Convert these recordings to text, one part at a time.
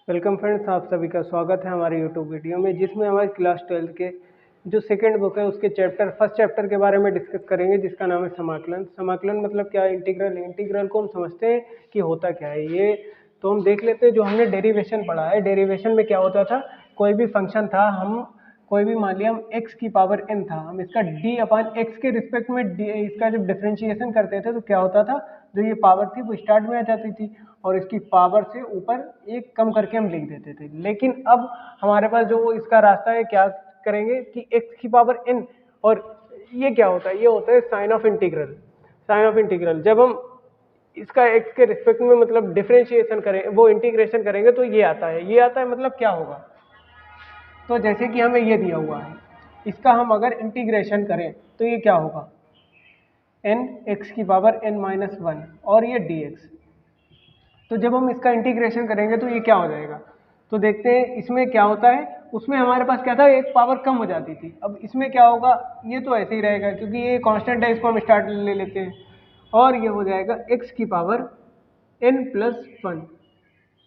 Welcome friends, आप सभी का स्वागत है हमारे यूट्यूब वीडियो में, जिसमें हमारी क्लास 12 के जो सेकंड बुक है उसके फर्स्ट चैप्टर के बारे में डिस्कस करेंगे, जिसका नाम है समाकलन। समाकलन मतलब क्या है? इंटीग्रल। इंटीग्रल को हम समझते हैं कि होता क्या है ये, तो हम देख लेते हैं। जो हमने डेरिवेशन पढ़ा है, डेरिवेशन में क्या होता था, कोई भी फंक्शन था, हम कोई भी मान लिया हम x की पावर n था, हम इसका d अपान x के रिस्पेक्ट में इसका जब डिफरेंशिएशन करते थे तो क्या होता था, जो ये पावर थी वो स्टार्ट में आ जाती थी और इसकी पावर से ऊपर एक कम करके हम लिख देते थे। लेकिन अब हमारे पास जो इसका रास्ता है, क्या करेंगे कि x की पावर n, और ये क्या होता है, ये होता है sign of integral. Sign of integral जब हम इसका x के रिस्पेक्ट में मतलब डिफरेंशिएशन करें, वो इंटीग्रेशन करेंगे तो ये आता है। ये आता है मतलब क्या होगा, तो जैसे कि हमें ये दिया हुआ है, इसका हम अगर इंटीग्रेशन करें तो ये क्या होगा, n x की पावर n माइनस वन और ये dx। तो जब हम इसका इंटीग्रेशन करेंगे तो ये क्या हो जाएगा, तो देखते हैं इसमें क्या होता है। उसमें हमारे पास क्या था, एक पावर कम हो जाती थी। अब इसमें क्या होगा, ये तो ऐसे ही रहेगा क्योंकि ये कांस्टेंट है, इसको हम स्टार्ट ले लेते हैं और ये हो जाएगा x की power n plus one.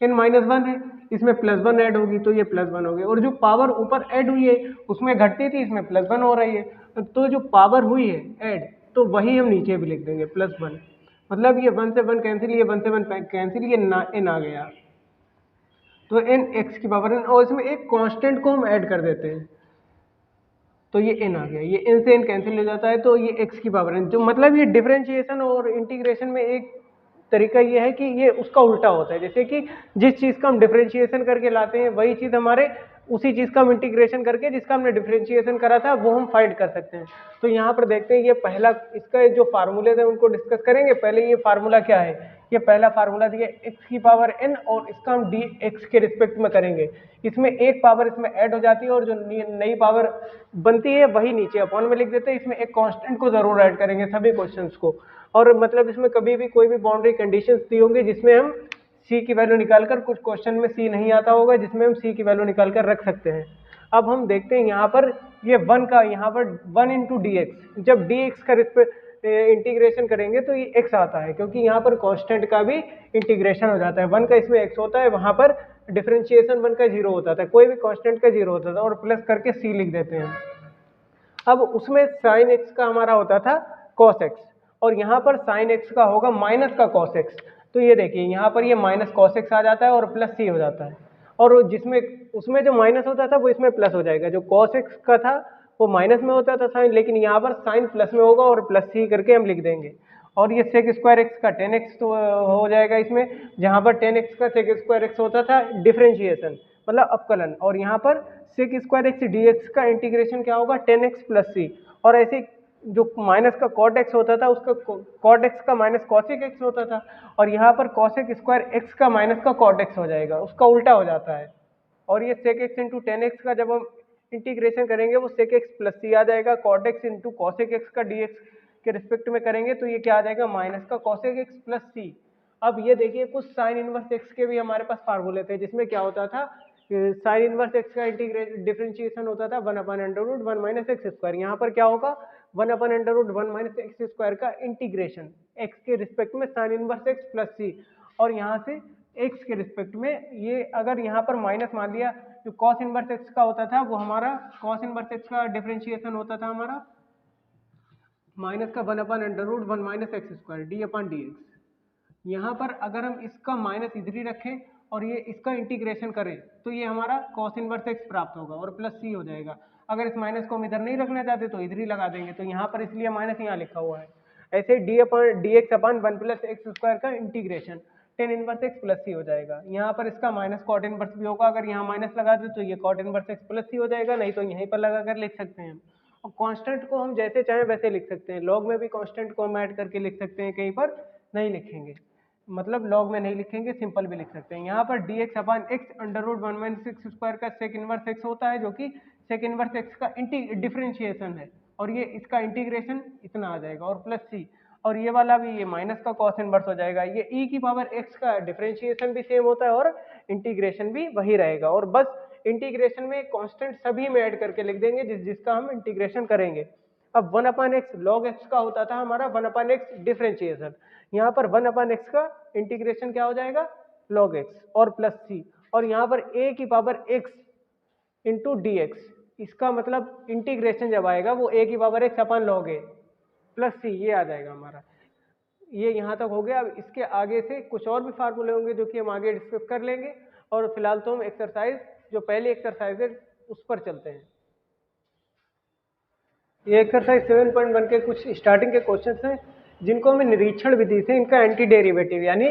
n minus one है, इसमें प्लस वन ऐड होगी तो ये प्लस वन हो गई, और जो पावर ऊपर ऐड हुई है उसमें घटती थी, इसमें प्लस वन हो रही है, तो जो पावर हुई है ऐड, तो वही हम नीचे भी लिख देंगे प्लस वन। मतलब ये वन से वन कैंसिल, ये वन से वन कैंसिल, ये एन आ गया, तो एन एक्स की पावर एन, और इसमें एक कांस्टेंट को हम ऐड कर देते हैं तो ये एन आ गया। ये एन से एन कैंसिल हो जाता है तो ये एक्स की पावर एन। जो मतलब ये डिफरेंशिएशन और इंटीग्रेशन में एक तरीका ये है कि ये उसका उल्टा होता है। जैसे कि जिस चीज़ का हम डिफरेंशिएशन करके लाते हैं वही चीज़ हमारे उसी चीज़ का हम इंटीग्रेशन करके जिसका हमने डिफरेंशिएशन करा था वो हम फाइंड कर सकते हैं। तो यहाँ पर देखते हैं, ये पहला इसका जो फार्मूले थे उनको डिस्कस करेंगे। पहले ये फार्मूला क्या है, ये पहला फार्मूला दिया एक्स की पावर एन और इसका हम डी एक्स के रिस्पेक्ट में करेंगे। इसमें एक पावर इसमें ऐड हो जाती है और जो नई पावर बनती है वही नीचे अपॉन में लिख देते हैं। इसमें एक कांस्टेंट को जरूर ऐड करेंगे सभी क्वेश्चंस को, और मतलब इसमें कभी भी कोई भी बाउंड्री कंडीशंस दी होंगी जिसमें हम सी की वैल्यू निकालकर, कुछ क्वेश्चन में सी नहीं आता होगा जिसमें हम सी की वैल्यू निकालकर रख सकते हैं। अब हम देखते हैं यहाँ पर ये वन का, यहाँ पर वन इंटू डी एक्स, जब डी एक्स का इंटीग्रेशन करेंगे तो ये एक्स आता है, क्योंकि यहाँ पर कांस्टेंट का भी इंटीग्रेशन हो जाता है। वन का इसमें एक्स होता है, वहाँ पर डिफरेंशिएशन वन का जीरो होता था, कोई भी कांस्टेंट का जीरो होता था, और प्लस करके सी लिख देते हैं। अब उसमें साइन एक्स का हमारा होता था कॉस एक्स, और यहाँ पर साइन एक्स का होगा माइनस का कॉस एक्स। तो ये देखिए यहाँ पर ये माइनस कॉस एक्स आ जाता है और प्लस सी हो जाता है, और जिसमें उसमें जो माइनस होता था वो इसमें प्लस हो जाएगा। जो कॉस एक्स का था वो माइनस में होता था साइन, लेकिन यहाँ पर साइन प्लस में होगा और प्लस सी करके हम लिख देंगे। और ये सेक स्क्वायर एक्स का टेन एक्स तो हो जाएगा इसमें, जहाँ पर टेन एक्स का सेक स्क्वायर एक्स होता था डिफरेंशिएशन मतलब अपकलन, और यहाँ पर sec square x d x का इंटीग्रेशन क्या होगा, टेन एक्स प्लस सी। और ऐसे जो माइनस का कॉट एक्स होता था उसका कॉट एक्स का माइनस कॉसेक एक्स होता था, और यहाँ पर कॉसेक स्क्वायर एक्स का माइनस का कॉट एक्स हो जाएगा, उसका उल्टा हो जाता है। और ये sec x into tan x का जब हम इंटीग्रेशन करेंगे वो सेक एक्स प्लस सी आ जाएगा। Cot x into cosec x का डी एक्स के रिस्पेक्ट में करेंगे तो ये क्या आ जाएगा, माइनस का कॉसेक एक्स प्लस सी। अब ये देखिए कुछ साइन इनवर्स एक्स के भी हमारे पास फार्मूले थे, जिसमें क्या होता था, साइन इनवर्स एक्स का डिफरेंशिएशन होता था one upon under root one minus x square. यहाँ पर क्या होगा, one upon under root one minus x square का इंटीग्रेशन एक्स के रिस्पेक्ट में sine inverse x plus c, और यहाँ से एक्स के रिस्पेक्ट में ये अगर यहाँ पर माइनस मान लिया, जो कॉस इनवर्स एक्स का होता था वो हमारा कॉस इनवर्स एक्स का डिफरेंशिएशन होता था हमारा माइनस का one upon under root one minus x square D upon D X. यहाँ पर अगर हम इसका माइनस इधर ही रखें और ये इसका इंटीग्रेशन करें तो ये हमारा कॉस इनवर्स एक्स प्राप्त होगा और प्लस सी हो जाएगा। अगर इस माइनस को हम इधर नहीं रखना चाहते तो इधर ही लगा देंगे, तो यहाँ पर इसलिए माइनस यहाँ लिखा हुआ है। ऐसे d upon D x upon one plus x square का integration tan inverse x plus c हो जाएगा। यहाँ पर इसका माइनस कॉट इनवर्स भी होगा, अगर यहाँ माइनस लगा दे तो ये cot inverse x plus c हो जाएगा, नहीं तो यहीं पर लगा कर लिख सकते हैं। और कांस्टेंट को हम जैसे चाहें वैसे लिख सकते हैं, लॉग में भी कांस्टेंट को हम ऐड करके लिख सकते हैं, कहीं पर नहीं लिखेंगे, मतलब लॉग में नहीं लिखेंगे, सिंपल भी लिख सकते हैं। यहाँ पर d x upon x under root one minus x square का सेक इनवर्स एक्स होता है, जो कि सेक इनवर्स एक्स का डिफरेंशिएशन है, और ये इसका इंटीग्रेशन इतना आ जाएगा और प्लस सी, और ये वाला भी ये माइनस का कॉस इनवर्स हो जाएगा। ये ई की पावर एक्स का डिफरेंशिएशन भी सेम होता है और इंटीग्रेशन भी वही रहेगा, और बस इंटीग्रेशन में कांस्टेंट सभी में ऐड करके लिख देंगे जिसका हम इंटीग्रेशन करेंगे। अब one upon x log x का होता था हमारा वन अपान एक्स डिफरेंशिएशन, यहाँ पर वन अपान एक्स का इंटीग्रेशन क्या हो जाएगा, लॉग एक्स और प्लस सी, और यहाँ पर a की power x into D x, इसका मतलब इंटीग्रेशन जब आएगा वो a की पावर x अपन लॉग ए प्लस सी, ये आ जाएगा हमारा। ये यहाँ तक हो गया। अब इसके आगे से कुछ और भी फार्मूले होंगे जो कि हम आगे डिस्कस कर लेंगे, और फिलहाल तो हम एक्सरसाइज, जो पहली एक्सरसाइज है उस पर चलते हैं। ये एक्सरसाइज 7.1 के कुछ स्टार्टिंग के क्वेश्चंस हैं जिनको हमें निरीक्षण विधि से इनका एंटी डेरिवेटिव यानी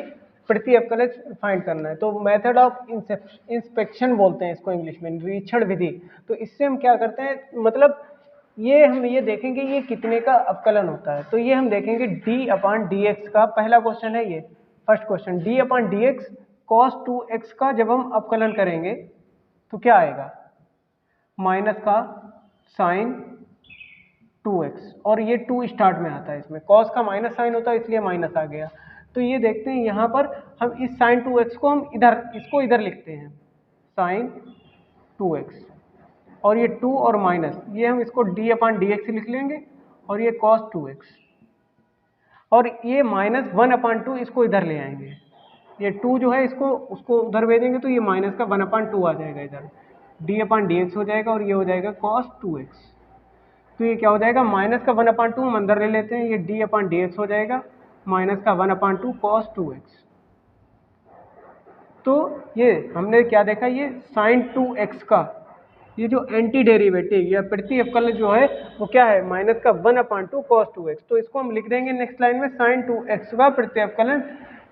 प्रति अवकलज फाइंड करना है। तो मेथड ऑफ इंस्पेक्शन बोलते हैं इसको इंग्लिश में, निरीक्षण विधि। तो इससे हम क्या करते हैं, मतलब ये हम ये देखेंगे ये कितने का अवकलन होता है। तो ये हम देखेंगे d अपान डी एक्स का, पहला क्वेश्चन है ये, first question, d upon d x cos 2x का जब हम अवकलन करेंगे तो क्या आएगा, माइनस का साइन 2x, और ये 2 स्टार्ट में आता है, इसमें कॉस का माइनस साइन होता है इसलिए माइनस आ गया। तो ये देखते हैं यहाँ पर हम इस साइन 2x को हम इधर, इसको इधर लिखते हैं साइन 2x, और ये 2 और माइनस, ये हम इसको d अपान डी एक्स लिख लेंगे, और ये cos 2x, और ये माइनस 1 अपान 2 इसको इधर ले आएंगे, ये 2 जो है इसको उसको उधर भेजेंगे तो ये माइनस का 1 अपान 2 आ जाएगा इधर, d अपान डी एक्स हो जाएगा, और ये हो जाएगा cos 2x। तो ये क्या हो जाएगा, माइनस का 1 अपान 2 हम अंदर ले लेते हैं, ये d अपान डी एक्स हो जाएगा, माइनस का 1 अपान 2 cos 2x। तो ये हमने क्या देखा, ये साइन 2x का ये जो एंटी डेरिवेटिव या प्रति अवकलन जो है वो क्या है, माइनस का 1 अपान 2 cos 2x। तो इसको हम लिख देंगे नेक्स्ट लाइन में साइन 2x का प्रति अवकलन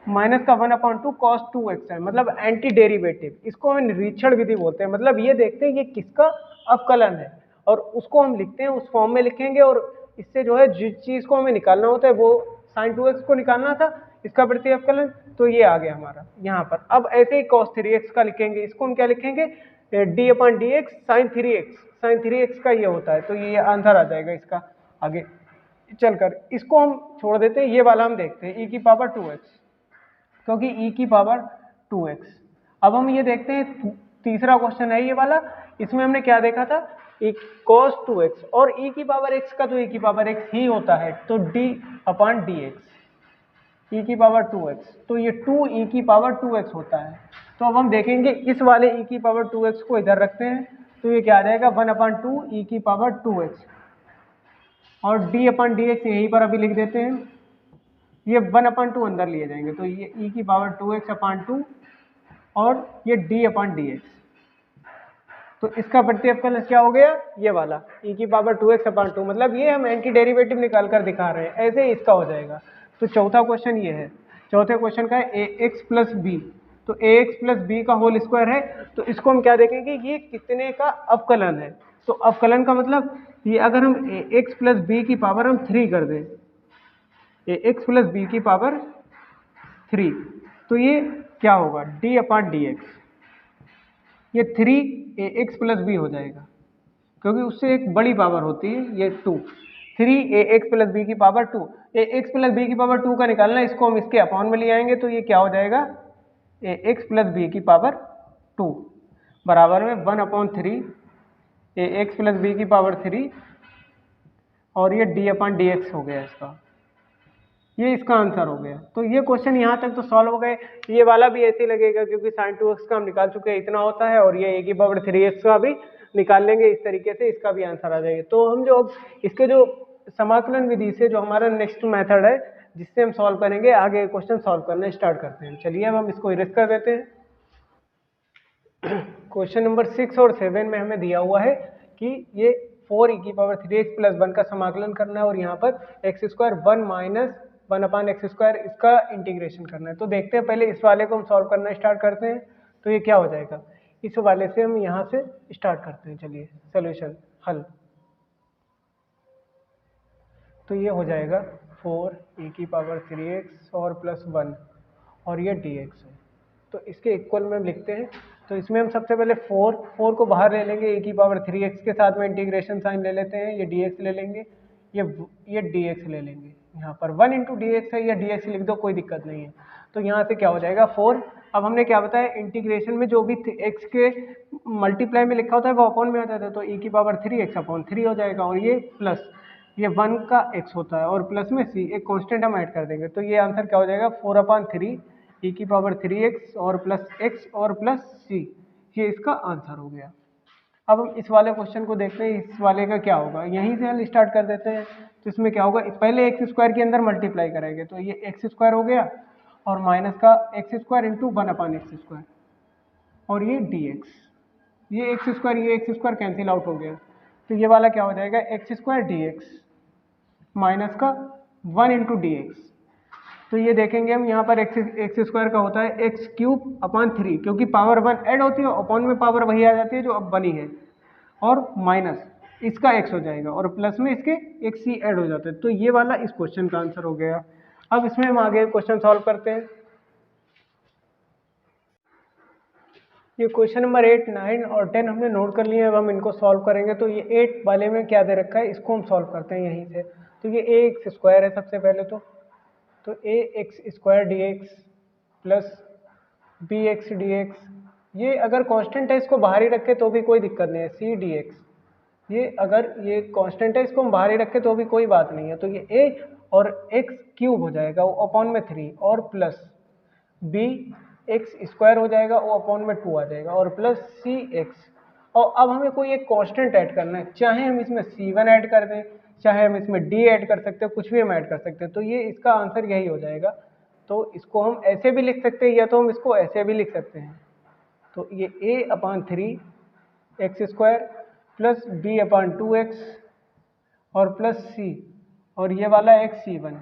माइनस का 1 अपान 2 cos 2x है, मतलब एंटी डेरिवेटिव। इसको हम निरीक्षण विधि बोलते हैं, मतलब ये देखते हैं ये किसका अवकलन है, और उसको हम लिखते हैं, उस फॉर्म में लिखेंगे, और इससे जो है जिस चीज़ को हमें निकालना होता है वो साइन 2x को निकालना था, इसका प्रति अवकलन, तो ये आ गया हमारा यहाँ पर। अब ऐसे ही cos 3x का लिखेंगे, इसको हम क्या लिखेंगे, d upon d x sine 3x, sine 3x का ये होता है, तो ये आंसर आ जाएगा इसका। आगे चलकर इसको हम छोड़ देते हैं, ये वाला हम देखते हैं e की पावर 2x, क्योंकि e की पावर 2x। अब हम ये देखते हैं तीसरा क्वेश्चन है ये वाला, इसमें हमने क्या देखा था, cos 2x, और e की पावर x का तो e की पावर x ही होता है, तो d upon d x e की पावर 2x, तो ये 2 e की पावर 2x होता है। तो अब हम देखेंगे इस वाले e की पावर 2x को इधर रखते हैं, तो ये क्या आ जाएगा, 1 अपान 2 e की पावर 2x, और d अपान डी एक्स यहीं पर अभी लिख देते हैं, ये 1 अपान 2 अंदर लिए जाएंगे, तो ये e की पावर 2x अपान 2, और ये d अपान डी एक्स। तो इसका प्रति अवकलन क्या हो गया, ये वाला e की पावर 2x अपान 2, मतलब ये हम एंटी डेरिवेटिव निकाल कर दिखा रहे हैं, ऐसे ही इसका हो जाएगा। तो चौथा क्वेश्चन ये है, चौथे क्वेश्चन का है ax प्लस बी, तो ax प्लस बी का होल स्क्वायर है, तो इसको हम क्या देखेंगे, ये कितने का अवकलन है। तो अवकलन का मतलब ये अगर हम ax प्लस बी की पावर हम 3 कर दें, ax प्लस बी की पावर 3, तो ये क्या होगा, d अपान डी एक्स, ये 3ax प्लस बी हो जाएगा, क्योंकि उससे एक बड़ी पावर होती है ये 2, 3ax प्लस बी की पावर 2, ax प्लस बी की पावर 2 का निकालना है, इसको हम इसके अपॉन में ले आएंगे, तो ये क्या हो जाएगा, ax प्लस बी की पावर 2 बराबर में 1 अपॉन 3 ax प्लस बी की पावर 3, और ये d अपान डी एक्स हो गया इसका, ये इसका आंसर हो गया। तो ये क्वेश्चन यहाँ तक तो सॉल्व हो गए। ये वाला भी ऐसे ही लगेगा क्योंकि साइन 2x का हम निकाल चुके हैं, इतना होता है, और ये a की पावर 3x का भी निकाल लेंगे, इस तरीके से इसका भी आंसर आ जाएगा। तो हम जो इसके जो समाकलन विधि से जो हमारा नेक्स्ट मेथड है जिससे हम सॉल्व करेंगे, आगे क्वेश्चन सॉल्व करना स्टार्ट करते हैं। चलिए अब हम इसको इरेज कर देते हैं। क्वेश्चन नंबर 6 और 7 में हमें दिया हुआ है कि ये 4e की पावर 3x प्लस 1 का समाकलन करना है, और यहाँ पर एक्स स्क्वायर 1 माइनस 1 अपान एक्स स्क्वायर इसका इंटीग्रेशन करना है। तो देखते हैं, पहले इस वाले को हम सॉल्व करना स्टार्ट करते हैं। तो ये क्या हो जाएगा, इस वाले से हम यहाँ से स्टार्ट करते हैं। चलिए सॉल्यूशन हल, तो ये हो जाएगा 4e की पावर 3x और प्लस 1, और ये dx है। तो इसके इक्वल में हम लिखते हैं। तो इसमें हम सबसे पहले 4 को बाहर ले लेंगे, e की पावर 3x के साथ में इंटीग्रेशन साइन ले लेते हैं, ये dx ले लेंगे, ये dx ले लेंगे। यहाँ पर 1 इंटू dx है, या dx लिख दो, कोई दिक्कत नहीं है। तो यहाँ से क्या हो जाएगा 4। अब हमने क्या बताया, इंटीग्रेशन में जो भी x के मल्टीप्लाई में लिखा होता है वो अपॉन में आ जाता है, तो e की पावर 3x अपॉन 3 हो जाएगा, और ये प्लस ये 1 का x होता है, और प्लस में c एक कांस्टेंट हम ऐड कर देंगे। तो ये आंसर क्या हो जाएगा 4 अपान 3 ई की पावर 3x और प्लस x और प्लस c, ये इसका आंसर हो गया। अब हम इस वाले क्वेश्चन को देखते हैं, इस वाले का क्या होगा। यहीं से हम स्टार्ट कर देते हैं। तो इसमें क्या होगा, पहले एक्स स्क्वायर के अंदर मल्टीप्लाई करेंगे, तो ये एक्स स्क्वायर हो गया और माइनस का एक्स स्क्वायर इंटू 1/x², और ये dx, ये एक्स स्क्वायर कैंसिल आउट हो गया, तो ये वाला क्या हो जाएगा, एक्स स्क्वायर dx माइनस का 1 इंटू डी। तो ये देखेंगे हम यहाँ पर एक्स स्क्वायर का होता है x³/3, क्योंकि पावर 1 ऐड होती है, अपॉन में पावर वही आ जाती है जो अब बनी है, और माइनस इसका x हो जाएगा और प्लस में इसके एक c ऐड हो जाता है। तो ये वाला इस क्वेश्चन का आंसर हो गया। अब इसमें हम आगे क्वेश्चन सॉल्व करते हैं। ये क्वेश्चन नंबर 8, 9 और 10 हमने नोट कर लिए। अब हम इनको सॉल्व करेंगे। तो ये 8 वाले में क्या दे रखा है, इसको हम सॉल्व करते हैं यहीं से। तो ये ए एक्स स्क्वायर है सबसे पहले, तो a x square d x plus b x d x, ये अगर कांस्टेंट है इसको बाहर ही रखे तो भी कोई दिक्कत नहीं है। सी डी एक्स, ये अगर ये कांस्टेंट है इसको हम बाहर ही रखे तो भी कोई बात नहीं है। तो ये ए और x³ हो जाएगा वो अपॉन में 3, और प्लस बी एक्स स्क्वायर हो जाएगा वो अपॉन में 2 आ जाएगा, और प्लस सी एक्स। और अब हमें कोई एक कांस्टेंट ऐड करना है, चाहे हम इसमें c1 ऐड कर दें, चाहे हम इसमें d ऐड कर सकते हैं, कुछ भी हम ऐड कर सकते हैं। तो ये इसका आंसर यही हो जाएगा। तो इसको हम ऐसे भी लिख सकते हैं या तो हम इसको ऐसे भी लिख सकते हैं। तो ये a/3 x square plus b/2x और प्लस c, और ये वाला x c1,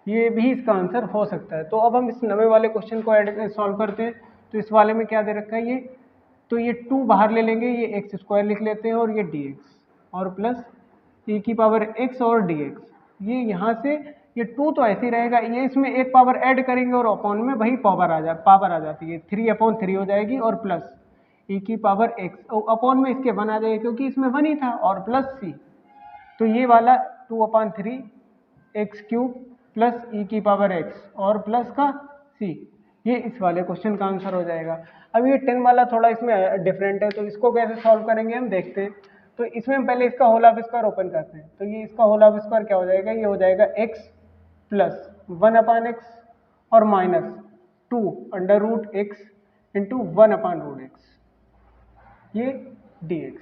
ये भी इसका आंसर हो सकता है। तो अब हम इस नवे वाले क्वेश्चन को सॉल्व करते हैं। तो इस वाले में क्या दे रखा है ये, तो ये 2 बाहर ले लेंगे, ये एक्स स्क्वायर लिख लेते हैं और ये dx, और प्लस e की पावर x और dx, ये यहाँ से ये 2 तो ऐसे ही रहेगा, ये इसमें एक पावर ऐड करेंगे और अपॉन में वही पावर आ जाती है, 3/3 हो जाएगी, और प्लस e की पावर x और अपॉन में इसके 1 आ जाएगा क्योंकि इसमें 1 ही था, और प्लस c। तो ये वाला 2/3 x³ प्लस e की पावर x और प्लस का c, ये इस वाले क्वेश्चन का आंसर हो जाएगा। अब ये 10 वाला थोड़ा इसमें डिफरेंट है, तो इसको कैसे सॉल्व करेंगे हम देखते हैं। तो इसमें हम पहले इसका होल ऑफ स्क्वायर ओपन करते हैं। तो ये इसका होल ऑफ स्क्वायर क्या हो जाएगा, ये हो जाएगा x प्लस 1/x और माइनस 2√x इंटू 1/√x, ये dx।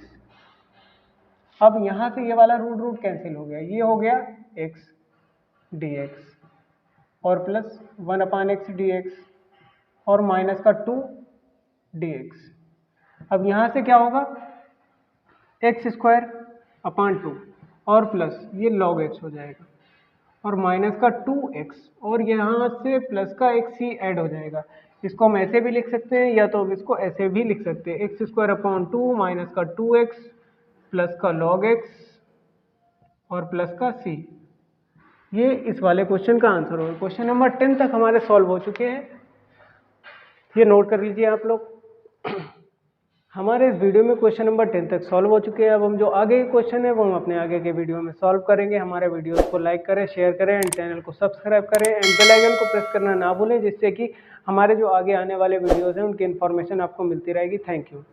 अब यहाँ से ये वाला रूट कैंसिल हो गया, ये हो गया x dx और प्लस 1/x dx और माइनस का 2 dx। अब यहाँ से क्या होगा, x²/2 और प्लस ये log x हो जाएगा, और माइनस का 2x, और यहाँ से प्लस का एक c ऐड हो जाएगा। इसको हम ऐसे भी लिख सकते हैं या तो इसको ऐसे भी लिख सकते हैं, x² माइनस का 2x प्लस का log x और प्लस का c, ये इस वाले क्वेश्चन का आंसर होगा। क्वेश्चन नंबर 10 तक हमारे सॉल्व हो चुके हैं, ये नोट कर लीजिए आप लोग। हमारे इस वीडियो में क्वेश्चन नंबर 10 तक सॉल्व हो चुके हैं। अब हम जो आगे के क्वेश्चन है वो हम अपने आगे के वीडियो में सॉल्व करेंगे। हमारे वीडियोस को लाइक करें, शेयर करें एंड चैनल को सब्सक्राइब करें एंड बेल आइकन को प्रेस करना ना भूलें, जिससे कि हमारे जो आगे आने वाले वीडियोस हैं उनकी इन्फॉर्मेशन आपको मिलती रहेगी। Thank you.